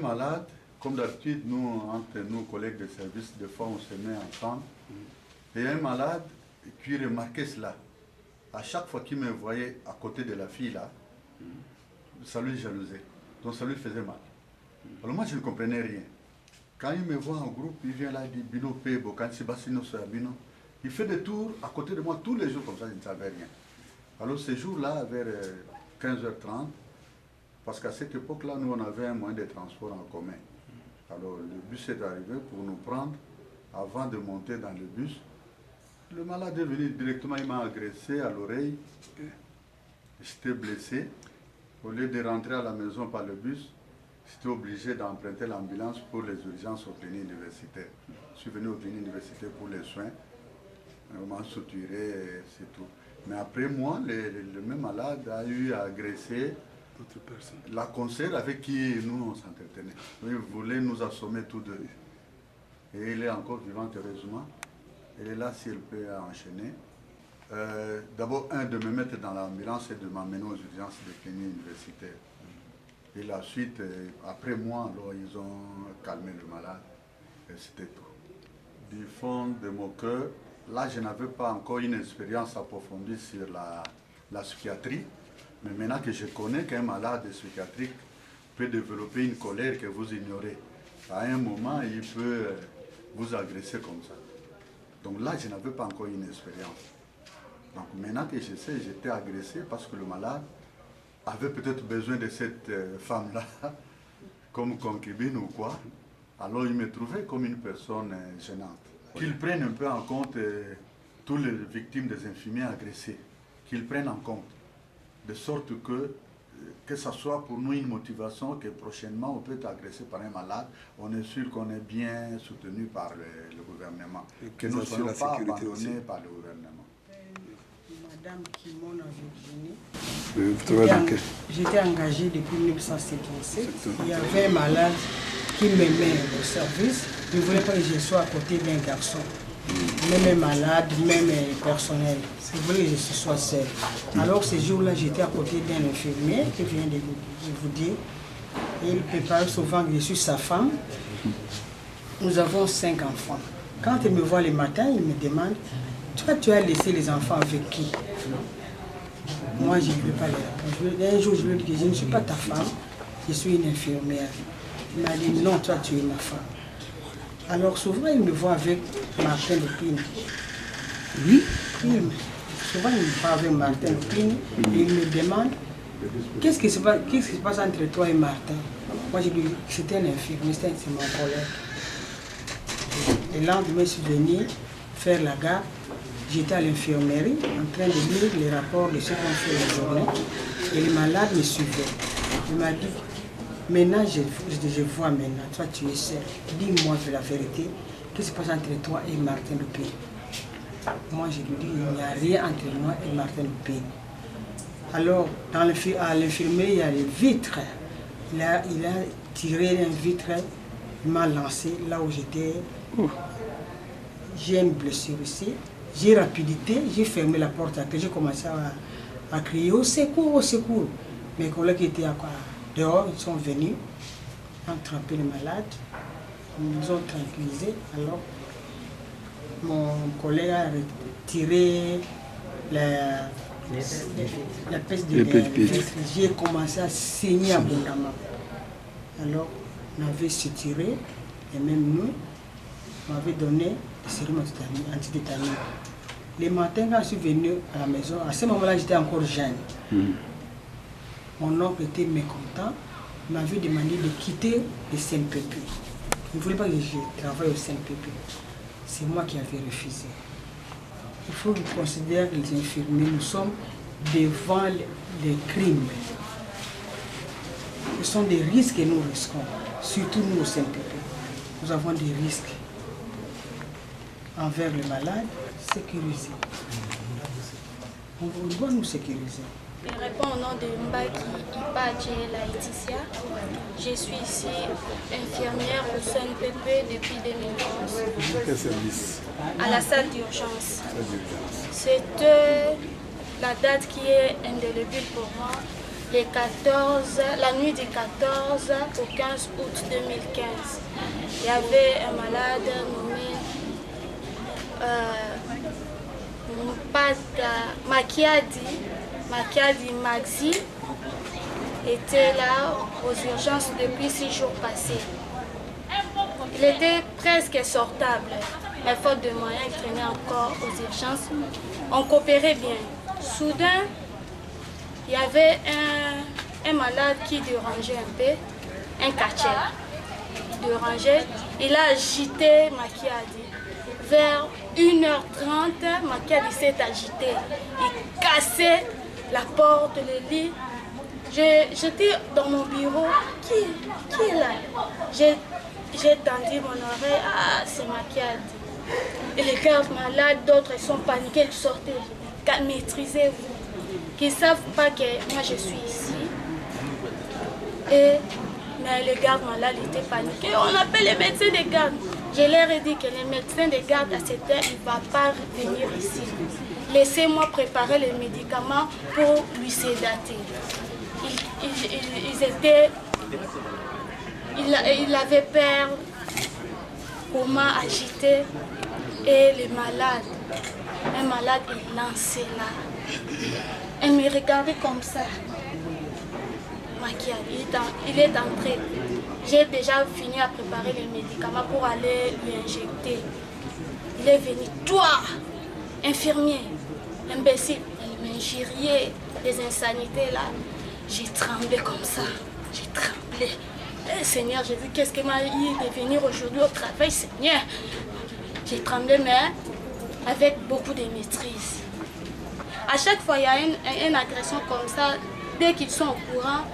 malade, comme d'habitude, nous, entre nos collègues de service, des fois on se met ensemble. Et un malade qui remarquait cela. À chaque fois qu'il me voyait à côté de la fille là, ça lui jalousait. Donc ça lui faisait mal. Alors moi je ne comprenais rien. Quand il me voit en groupe, il vient là, il dit Bino Pebo, quand Sébastien soit Bino, il fait des tours à côté de moi tous les jours comme ça, je ne savais rien. Alors ce jour-là, vers 15h30, parce qu'à cette époque-là, nous on avait un moyen de transport en commun. Alors le bus est arrivé pour nous prendre. Avant de monter dans le bus, le malade est venu directement, il m'a agressé à l'oreille. J'étais blessé. Au lieu de rentrer à la maison par le bus, j'étais obligé d'emprunter l'ambulance pour les urgences au clinique universitaire. Je suis venu au clinique universitaire pour les soins. On m'a suturé, c'est tout. Mais après moi, le même malade a eu à agresser la conseillère avec qui nous on s'entretenait. Il voulait nous assommer tous deux. Et elle est encore vivante, heureusement. Elle est là si elle peut enchaîner. D'abord, de me mettre dans l'ambulance et de m'amener aux urgences des cliniques universitaires. Et la suite, après moi, alors, ils ont calmé le malade. Et c'était tout. Du fond de mon cœur, là, je n'avais pas encore une expérience approfondie sur la psychiatrie. Mais maintenant que je connais qu'un malade psychiatrique peut développer une colère que vous ignorez, à un moment, il peut vous agresser comme ça. Donc là, je n'avais pas encore une expérience. Donc maintenant que je sais, j'étais agressé parce que le malade avait peut-être besoin de cette femme-là comme concubine ou quoi. Alors il me trouvait comme une personne gênante. Qu'ils prennent un peu en compte toutes les victimes des infirmiers agressés. Qu'ils prennent en compte. De sorte que ce soit pour nous une motivation que prochainement on peut être agressé par un malade, on est sûr qu'on est bien soutenu par le gouvernement, que nous ne soyons pas abandonnés par le gouvernement. Madame Kimona Virginie, j'étais engagée depuis 1977. Il y avait un malade qui m'aimait au service, il ne voulait pas que je sois à côté d'un garçon. Même malade, même personnel. Il voulait que je sois seul. Alors ce jour-là, j'étais à côté d'un infirmier qui vient de vous dire. Il prépare souvent que je suis sa femme. Nous avons 5 enfants. Quand il me voit le matin, il me demande toi, tu as laissé les enfants avec qui? Moi, je ne lui ai pas les répondre. Un jour, je lui ai dit que je ne suis pas ta femme, je suis une infirmière. Il m'a dit non, toi, tu es ma femme. Alors souvent, il me voit avec Martin Lupine. Oui. Souvent, il me voit avec Martin Lupine et il me demande qu'est-ce qui se passe entre toi et Martin. Moi, je lui dis c'était un infirmier, c'est mon collègue. Le lendemain, je suis venu faire la garde. J'étais à l'infirmerie en train de lire les rapports de ce qu'on fait la journée. Et le malade me suivait. Il m'a dit maintenant, je vois maintenant, toi tu es seul. Dis-moi la vérité, qu'est-ce qui se passe entre toi et Martin Lupine? Moi, je lui dis, il n'y a rien entre moi et Martin Lupine. Alors, à l'infirmerie, il y a les vitres. Il a tiré un vitre, il m'a lancé là où j'étais. J'ai une blessure ici. J'ai rapidité, j'ai fermé la porte, j'ai commencé à crier au secours, au secours. Mes collègues étaient dehors, ils sont venus, attraper le malade, ils nous ont tranquillisés. Alors, mon collègue a retiré la peste de l'air. J'ai commencé à saigner abondamment. Alors, on avait suturé, et même nous, on m'avait donné des sérum antitétaniques. Les matins, quand je suis venu à la maison, à ce moment-là, j'étais encore jeune. Mon oncle était mécontent, il m'avait demandé de quitter le CNPP. Il ne voulait pas que je travaille au CNPP. C'est moi qui avais refusé. Il faut considérer que les infirmiers, nous sommes devant les crimes. Ce sont des risques que nous risquons, surtout nous au CNPP. Nous avons des risques envers le malade, sécuriser. On doit nous sécuriser. Je réponds au nom de Mbaki Ipadje Laetitia. Je suis ici infirmière au CNPP depuis 2011. Quel service? À la salle d'urgence. C'était la date qui est indélébile pour moi. la nuit du 14 au 15 août 2015. Il y avait un malade nommé Makiadi Maxi était là aux urgences depuis 6 jours passés. Il était presque sortable, mais faute de moyens, il traînait encore aux urgences. On coopérait bien. Soudain, il y avait un malade qui dérangeait un peu, un catcheur. Il dérangeait, il a agité Makiadi. Vers 1h30, Makiadi s'est agité. Il cassait la porte, le lit. J'étais dans mon bureau. Qui est là? J'ai tendu mon oreille. Ah, c'est Makiadi. Et les gardes malades, d'autres sont paniqués, ils sortaient. Maîtrisez-vous. Qu'ils ne savent pas que moi je suis ici. Mais les gardes malades étaient paniqués. On appelle les médecins des gardes. Je leur ai dit que les médecins des gardes à cette heure, il ne va pas venir ici. Laissez-moi préparer les médicaments pour lui sédater. Il avait peur, comment agité, et les malades. Un malade est lancé là. Elle me regardait comme ça. Makiadi, il est entré. J'ai déjà fini à préparer les médicaments pour aller lui injecter. Il est venu. Toi, infirmier, imbécile, il m'injuriait des insanités là. J'ai tremblé comme ça. J'ai tremblé. Seigneur, j'ai dit, qu'est-ce qui m'a dit de venir aujourd'hui au travail, Seigneur? J'ai tremblé, mais avec beaucoup de maîtrise. À chaque fois, il y a une agression comme ça. Dès qu'ils sont au courant,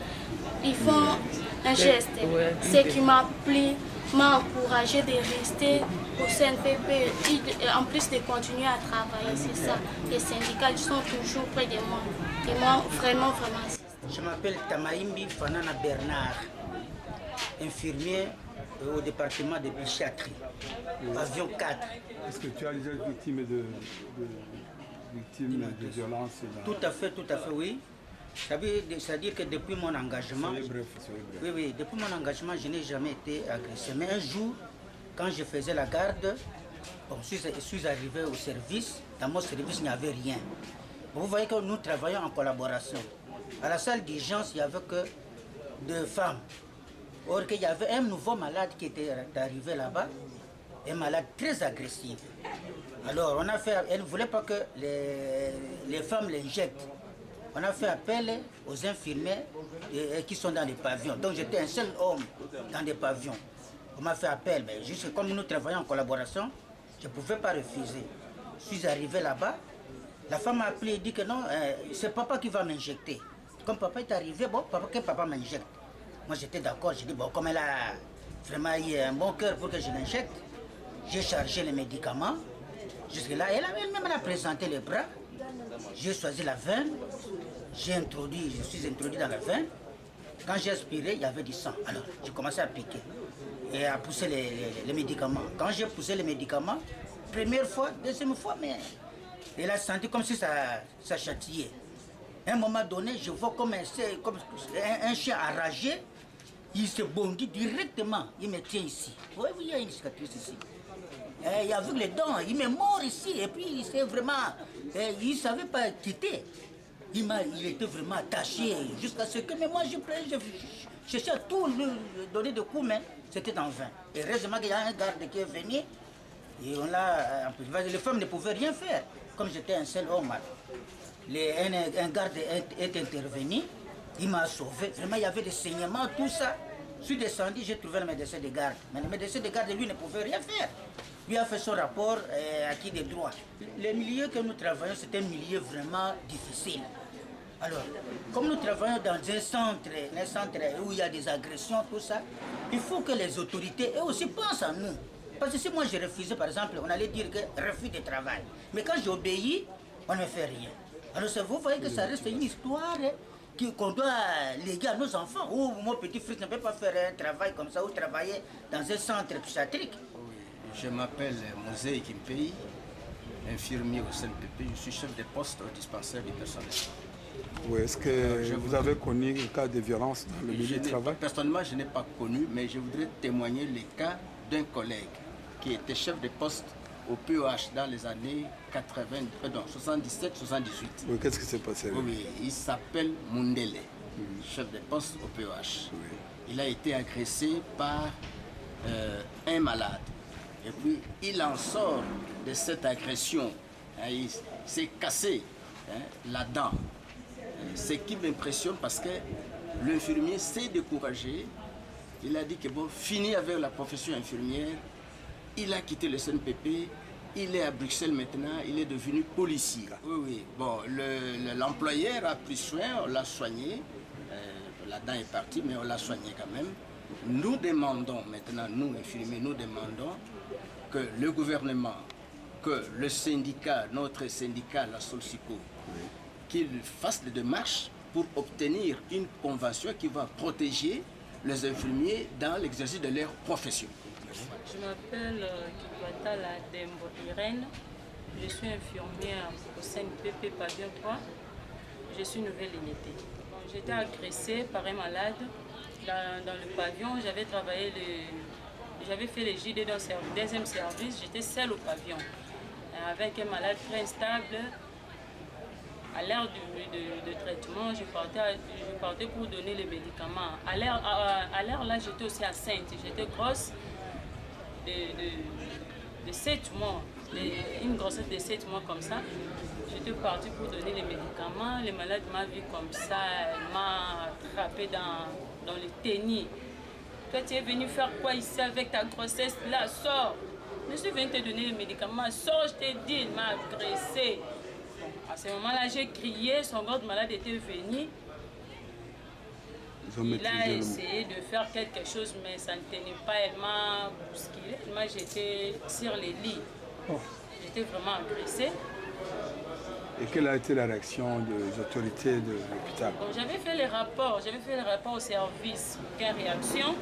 ils font un geste. Ce qui m'a encouragé de rester au CNPP, en plus de continuer à travailler. C'est ça. Les syndicats sont toujours près de moi. Ils m'ont vraiment. Je m'appelle Tamaimbi Fanana Bernard, infirmier au département de psychiatrie, avion 4. Est-ce que tu as déjà été victime de violences? Tout à fait, oui. C'est-à-dire que depuis mon engagement, Soyez bref. Oui, depuis mon engagement, je n'ai jamais été agressé. Mais un jour, quand je faisais la garde, je suis arrivé au service. Dans mon service, il n'y avait rien. Vous voyez que nous travaillons en collaboration. À la salle d'urgence, il n'y avait que 2 femmes. Or qu'il y avait un nouveau malade qui était arrivé là-bas, un malade très agressif. Alors, elle ne voulait pas que les femmes l'injectent. On a fait appel aux infirmiers qui sont dans les pavillons. Donc j'étais un seul homme dans des pavillons. On m'a fait appel, mais juste comme nous travaillons en collaboration, je ne pouvais pas refuser. Je suis arrivé là-bas, la femme m'a appelé et dit que non, c'est papa qui va m'injecter. Comme papa est arrivé, bon, que papa m'injecte. Moi j'étais d'accord, j'ai dit, bon, comme elle a vraiment eu un bon cœur pour que je l'injecte, j'ai chargé les médicaments. Jusque-là, elle-même a présenté les bras. J'ai choisi la veine, je suis introduit dans la veine. Quand j'ai aspiré, il y avait du sang. Alors, j'ai commencé à piquer et à pousser les médicaments. Quand j'ai poussé les médicaments, première fois, deuxième fois, mais elle a senti comme si ça châtillait. À un moment donné, je vois comme un chien enragé, il se bondit directement, il me tient ici. Vous voyez, il y a une cicatrice ici. Et avec les dents, il m'est mort ici, et puis il s'est vraiment... il ne savait pas quitter. Il était vraiment attaché jusqu'à ce que... Mais moi, je cherchais à tout lui donner de coups, mais c'était en vain. Et heureusement qu'il y a un garde qui est venu, et on l'a... Les femmes ne pouvaient rien faire, comme j'étais un seul homme. Un garde est intervenu, il m'a sauvé. Vraiment, il y avait des saignements, tout ça. Je suis descendu, j'ai trouvé le médecin de garde. Mais le médecin de garde, lui, ne pouvait rien faire. Lui a fait son rapport acquis des droits. Le milieu que nous travaillons, c'est un milieu vraiment difficile. Alors, comme nous travaillons dans un centre où il y a des agressions, tout ça, il faut que les autorités eux aussi pensent à nous. Parce que si moi j'ai refusé, par exemple, on allait dire que refus de travail. Mais quand j'obéis, on ne fait rien. Alors vous voyez que ça reste une histoire qu'on doit léguer à nos enfants. Ou mon petit fils ne peut pas faire un travail comme ça ou travailler dans un centre psychiatrique. Je m'appelle Mosé Kimpei, infirmier au CNPP. Je suis chef de poste au dispensaire des personnes. Oui, est-ce que vous avez connu le cas de violence dans le milieu du travail? Personnellement, je n'ai pas connu, mais je voudrais témoigner le cas d'un collègue qui était chef de poste au POH dans les années 77-78. Oui, qu'est-ce qui s'est passé? Oui, il s'appelle Mundele, chef de poste au POH. Oui. Il a été agressé par un malade. Et puis, il en sort de cette agression. Il s'est cassé la dent. Ce qui m'impressionne parce que l'infirmier s'est découragé. Il a dit que bon, fini avec la profession infirmière. Il a quitté le CNPP. Il est à Bruxelles maintenant. Il est devenu policier. Oui, oui. Bon, l'employeur a pris soin, on l'a soigné. La dent est partie, mais on l'a soigné quand même. Nous demandons maintenant, nous infirmiers, nous demandons que le gouvernement, que le syndicat, notre syndicat, la Solsico, qu'il fasse des démarches pour obtenir une convention qui va protéger les infirmiers dans l'exercice de leur profession. Je m'appelle Kikwatala Dembo Irène. Je suis infirmière au CNPP Pavillon 3. Je suis nouvelle unité. J'étais agressée par un malade dans le pavillon. J'avais travaillé, j'avais fait les JD dans le deuxième service. J'étais seule au pavillon avec un malade très instable. À l'heure de traitement, je partais pour donner les médicaments. À l'heure là, j'étais aussi enceinte. J'étais grosse de 7 mois, une grossesse de 7 mois comme ça. J'étais partie pour donner les médicaments. Le malade m'a vu comme ça, elle m'a attrapé dans le tennis. Toi, tu es venu faire quoi ici avec ta grossesse là? Sors! Je suis venue te donner les médicaments. Sors, je t'ai dit, il m'a agressé. À ce moment-là, j'ai crié, son autre malade était venu. Il a essayé de faire quelque chose, mais ça ne tenait pas. Elle m'a bousculé, elle m'a jeté sur les lits. Oh. J'étais vraiment agressée. Et quelle a été la réaction des autorités de l'hôpital? Bon, j'avais fait les rapports au service. Aucune réaction.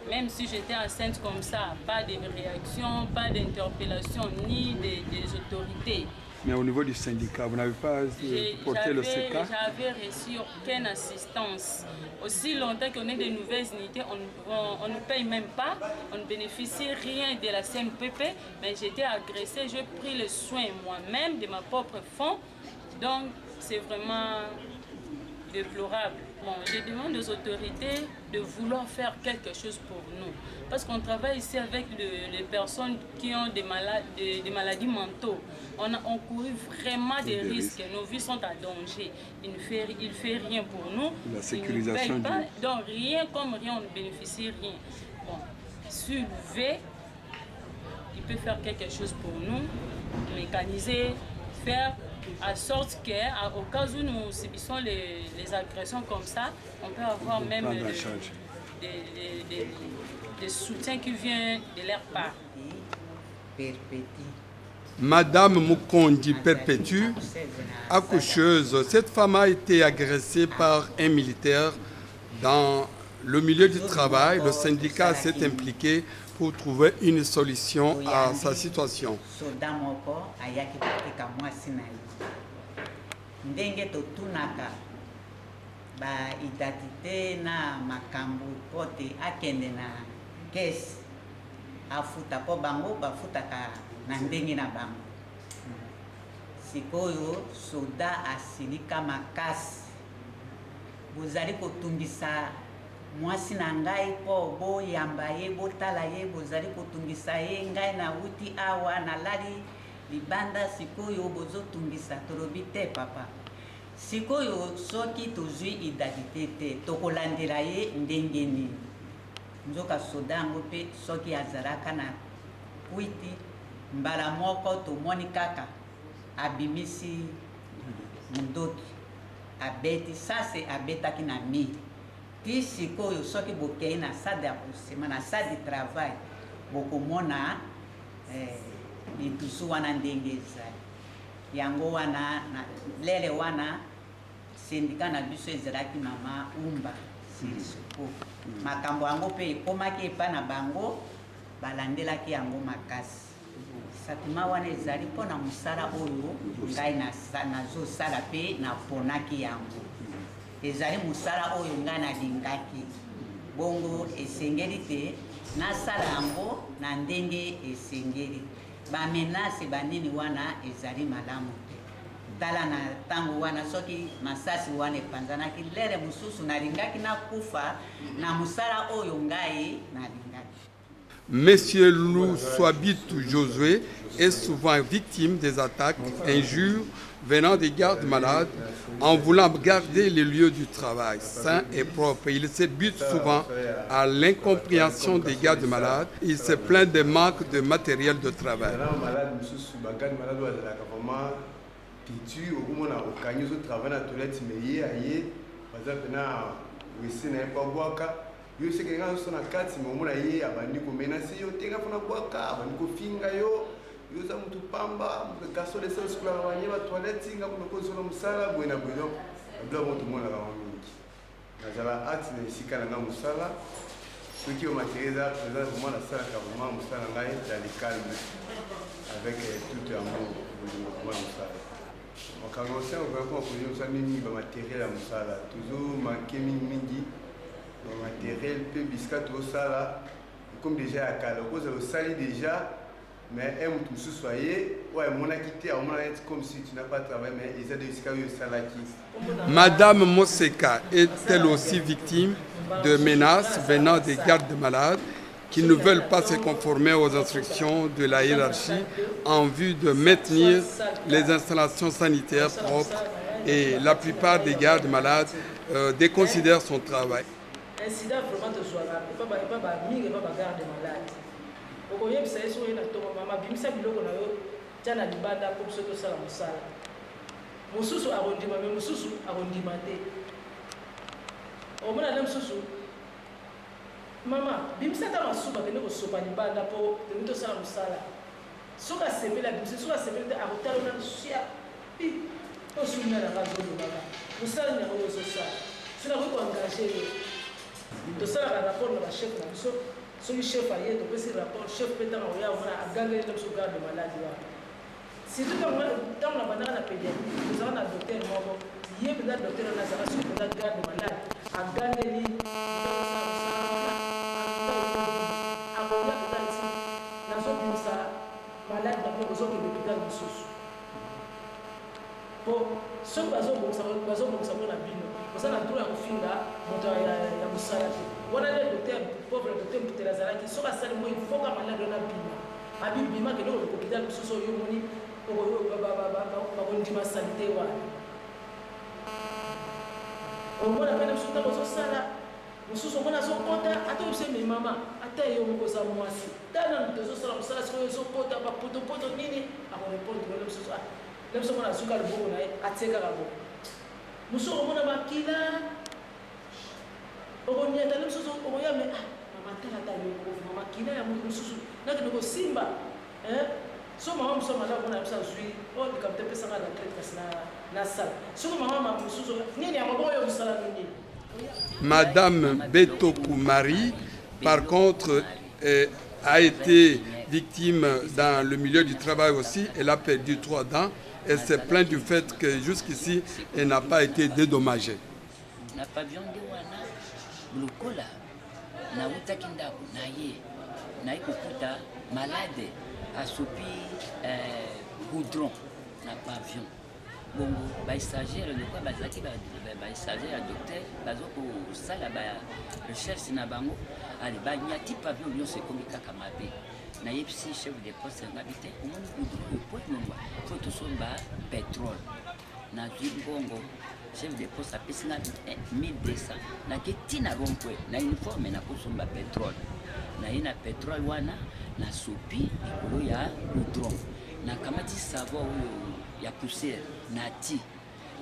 Même si j'étais enceinte comme ça, pas de réaction, pas d'interpellation, ni des autorités. Mais au niveau du syndicat, vous n'avez pas porté le CK? J'avais reçu aucune assistance. Aussi longtemps qu'on est de nouvelles unités, on ne paye même pas, on ne bénéficie rien de la CNPP, mais j'étais agressée, j'ai pris le soin moi-même de ma propre fonds, donc c'est vraiment déplorable. Bon, je demande aux autorités de vouloir faire quelque chose pour nous. Parce qu'on travaille ici avec les personnes qui ont des maladies mentaux. On a encouru vraiment des risques. Nos vies sont en danger. Il ne fait rien pour nous. La sécurisation pas. Donc rien comme rien, on ne bénéficie rien. Bon, soulever, il peut faire quelque chose pour nous, mécaniser, faire à sorte qu'au cas où nous subissons les agressions comme ça, on peut avoir même des soutiens qui viennent de leur part. Madame Mukondi Perpétue, accoucheuse, cette femme a été agressée par un militaire dans le milieu du travail. Le syndicat s'est impliqué pour trouver une solution à sa situation. Ndenge totunaka ba identité na makambo pote akende na kesi afuta po bango bafutaka na ndenge na bango. Sikoyo soda asilika makasi bozali kotungisa mwasi na ngai po boyamba ye botala ye bozali kotungisa ye ngai na wuti awa na lali libanda sikoyo bozotungisa tolobi te papa. Sikoyo soki tozwi identité te tokolandela ye ndenge nini. Nzoka soda yango mpe soki azalaka na kwiti mbala moko tomoni kaka abimisi mundoki abeti sase abetaki na mi. Ti sikoyo soki bokei na sade ya kusema na sade travail bokomona litusu wana ndenge ezali yango wana lele wana sindika na biso ezalaki mama umba silisuko makambo yango mpe ekomaki epa na bango balandelaki yango makasi Sentiment wana ezali mpona mosala oyo ngai nazosala mpe naponaki yango. Ezali mosala oyo ngai nalingaki. Bongo esengeli te nasala yango na ndenge esengeli. Bamenase banini wana ezali malamu te. Tala na tango wana soki masasi wana epanzanaki lere mosusu nalingaki nakufa na mosala oyo ngai nalingaki. Monsieur Lou Swabitu Josué est souvent victime des attaques, injures venant des gardes malades en voulant garder les lieux du travail sains et propres. Il se bute souvent à l'incompréhension des gardes malades. Il se plaint des manques de matériel de travail. Yo se kenga so na kati momona ye abandi ko menasi yo tenga fona bwaka abandi ko finga yo yo za mutu pamba mu gaso de sens kula wanye ba toilette nga ko so no musala bwena bweno abla moto mona ka mingi nazala ati ne sikana nga musala ce qui au matériel présent pour moi la sala ka vraiment musala ngai dans le calme avec tout amour pour moi musala quand on sait on va pas pour nous ça mingi ba matériel ya musala toujours manquer mingi matériel peu biscuit au sala comme déjà à calo cause au sali déjà mais un tout ce soyez ouais mon a quitté on a être comme si tu n'as pas travaillé mais ils ont des biscuits au salaki. Madame Moseka est elle aussi victime de menaces venant des gardes malades qui ne veulent pas se conformer aux instructions de la hiérarchie en vue de maintenir les installations sanitaires propres et la plupart des gardes malades déconsidèrent son travail. Incident vraiment de soir pas mingi pas garde malade okoye bisa eso ina to mama bimisa biloko na yo tana libanda ko so to sala musala mususu arondima me mususu arondima te o mona na mususu mama bimisa ta masuba kene ko sopa libanda po to sala musala soka sebela bimisa soka sebela arotalo na sia pi to sunna na razo baba musala nya ko so sa sina ko engager. To ça la rapport na chef na biso so chef aye to pesi rapport chef peta na oya ona aganga ile so garde malade wa si tout comme dans la banana na pédiatrie nous avons un docteur moko yé peut docteur na sala so peut garde malade aganga li akoya peut ici na so bisa malade na ko zo ke l'hôpital mususu po so bazo mo na bino parce que na kufinga moto ya musala wana le docteur pauvre docteur mutela zalaki soka sali mo ifoka malade na bima abi bima ke do hôpital mususu yo moni oyo ba kondima santé wa o mona pena mususu to sala mususu mona so konta ato bise mi mama ata yo mo za mwasi tana ndo so sala musala so kota ba poto nini ako report ko mususu le mususu mona suka le boko na ateka ka boko muso omona makila okonyeta le mususu okoyame mama tala tala ko mama kila ya mususu nakino ko simba so mama muso mala kona musa zui o de kapte pesa na traite kasna na sala so mama mususu nini ya maboyo musala nini. Madame Betoku Marie par contre a été victime dans le milieu du travail aussi. Elle a perdu 3 dents. Elle s'est plainte du fait que jusqu'ici, elle n'a pas été dédommagée. Malade asupi goudron na pavillon bongo ba stagiaire le quoi bazaki ba stagiaire docteur bazoko sala ba recherche na bango ali ba nyati pavillon nyose komika kamabe na yepsi chef de poste ngabite omoni goudron pot nomba faut to somba pétrole na bongo chef de poste apesinga 1200 na ketina rompwe na uniforme na kusomba pétrole na ina pétrole wana na sopi ekolo ya goudron na kamati savo oyo ya poussière na ti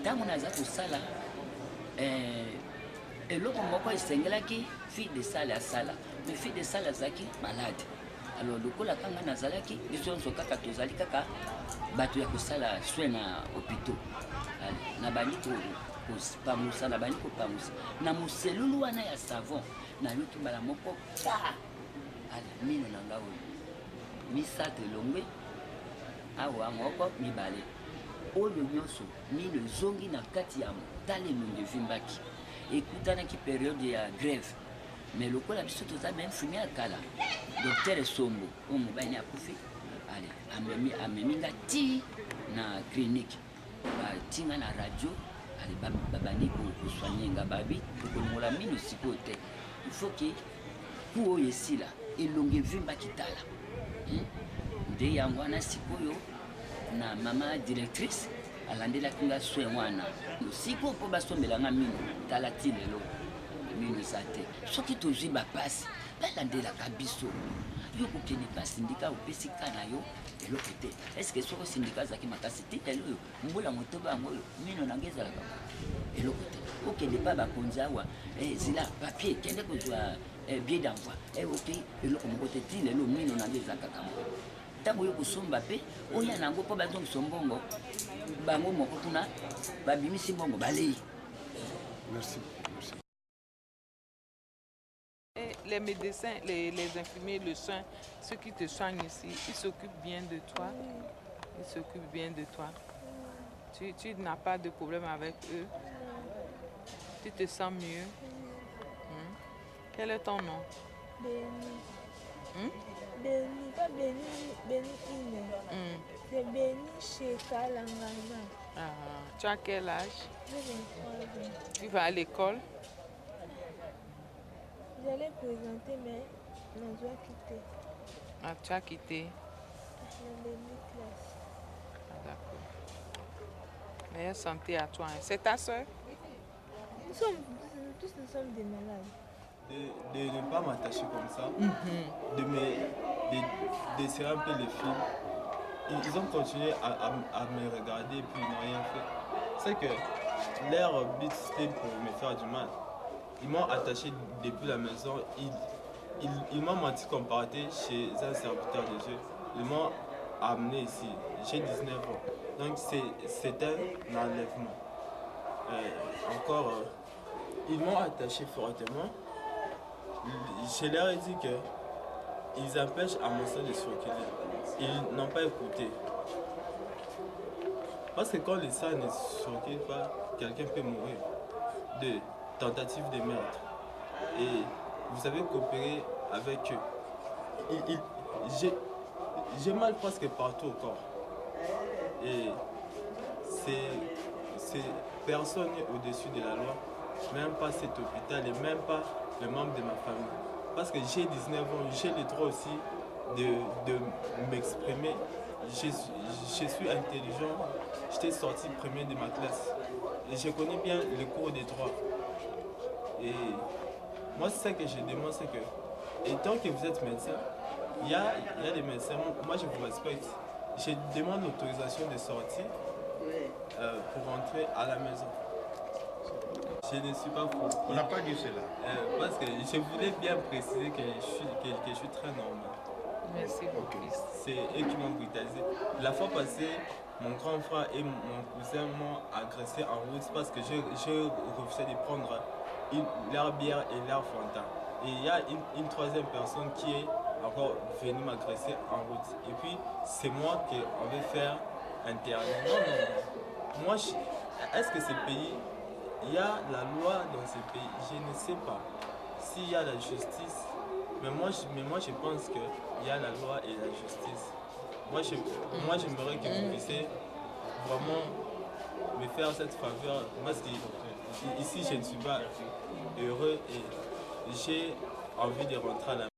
ntango naza kosala eloko moko esengelaki fille de salle asala mais fille de salle azalaki malade alors lokola kanga nazalaki biso nyonso kaka tozali kaka bato ya kosala soin na hôpitaux na bandi kopamusa na bandi kopamusa na moselulu wana ya savon nayoki mbala moko pa ala mino na nga oyo misato elongwe awa moko mibale oyo nyonso mino ezongi na kati ya motala elongi evimbaki ekutanaki periode ya grève mais lokola biso toza même fumi ya kala docteur Esombo oyo mobali akufi ale amemi nga ti na clinique batinga na radio ale babandi kosoigne nga babi tokolongola mino sikoyo te il faut ke ku oyo esila elongi evimbaki tala nde yango wana sikoyo na mama directrice alandelaki nga soin wana sikoyo mpo basombelanga mino tala ti lelo mino eza te soki tozwi bapasi balandelaka biso yo kokende pa sindika opesi ka na yo eloko te eske soko sindika azalaki makasi ti lelo oyo mbula motoba yango oyo mino nange ezalaka eloko te okende pa bakonzi awa zila papier kende kozwa billet d'envoi ok eloko moko te ti lelo mino nange ezalaka moko ntango oyo kosomba mpe oya nango mpo bazongisa mbongo bango moko kuna babimisi mbongo balei. Merci. Les médecins, les infirmiers, le soin, ceux qui te soignent ici, ils s'occupent bien de toi. Ils s'occupent bien de toi. Tu n'as pas de problème avec eux. Tu te sens mieux. Quel est ton nom? Béni. Béni, pas Béni Ine. C'est Béni chez Kalangana. Tu as quel âge? J'ai 23 ans. Tu vas à l'école? J'allais présenter, mais on doit quitter. Ah, tu as quitté? La dernière classe. Ah, d'accord. Meilleure santé à toi. C'est ta soeur? Nous sommes des malades. De ne pas m'attacher comme ça, de serrer un peu les fils. Ils ont continué à me regarder et puis ils n'ont rien fait. C'est que leur but c'était pour me faire du mal. Ils m'ont attaché depuis la maison. Ils m'ont menti comme parti chez un serviteur de Dieu. Ils m'ont amené ici. J'ai 19 ans. Donc c'est un enlèvement. Encore, ils m'ont attaché fortement. Je leur ai dit qu'ils empêchent à mon sang de circuler. Ils n'ont pas écouté. Parce que quand le sang ne circule pas, quelqu'un peut mourir de tentative de meurtre. Et vous savez coopérer avec eux. J'ai mal presque partout au corps. Et c'est personne au-dessus de la loi, même pas cet hôpital et même pas le membre de ma famille. Parce que j'ai 19 ans, j'ai le droit aussi de m'exprimer. Je suis intelligent, j'étais sorti premier de ma classe. Et je connais bien les cours de droit. Et moi, c'est ça que je demande, c'est que, étant que vous êtes médecin, il y a des médecins, moi je vous respecte. Je demande l'autorisation de sortir pour rentrer à la maison. Je ne suis pas fou. On n'a pas dit cela. Parce que je voulais bien préciser que je suis très normal. Merci beaucoup. C'est eux qui m'ont brutalisé. La fois passée, mon grand frère et mon cousin m'ont agressé en route parce que je refusais de prendre leur bière et leur Fanta. Et il y a une troisième personne qui est encore venue m'agresser en route. Et puis, c'est moi qui vais faire interner. Non. Moi, est-ce que ce pays, il y a la loi dans ce pays? Je ne sais pas. S'il y a la justice, mais moi je pense qu'il y a la loi et la justice. Moi j'aimerais que vous puissiez vraiment me faire cette faveur. Parce que ici je ne suis pas heureux et j'ai envie de rentrer à la maison.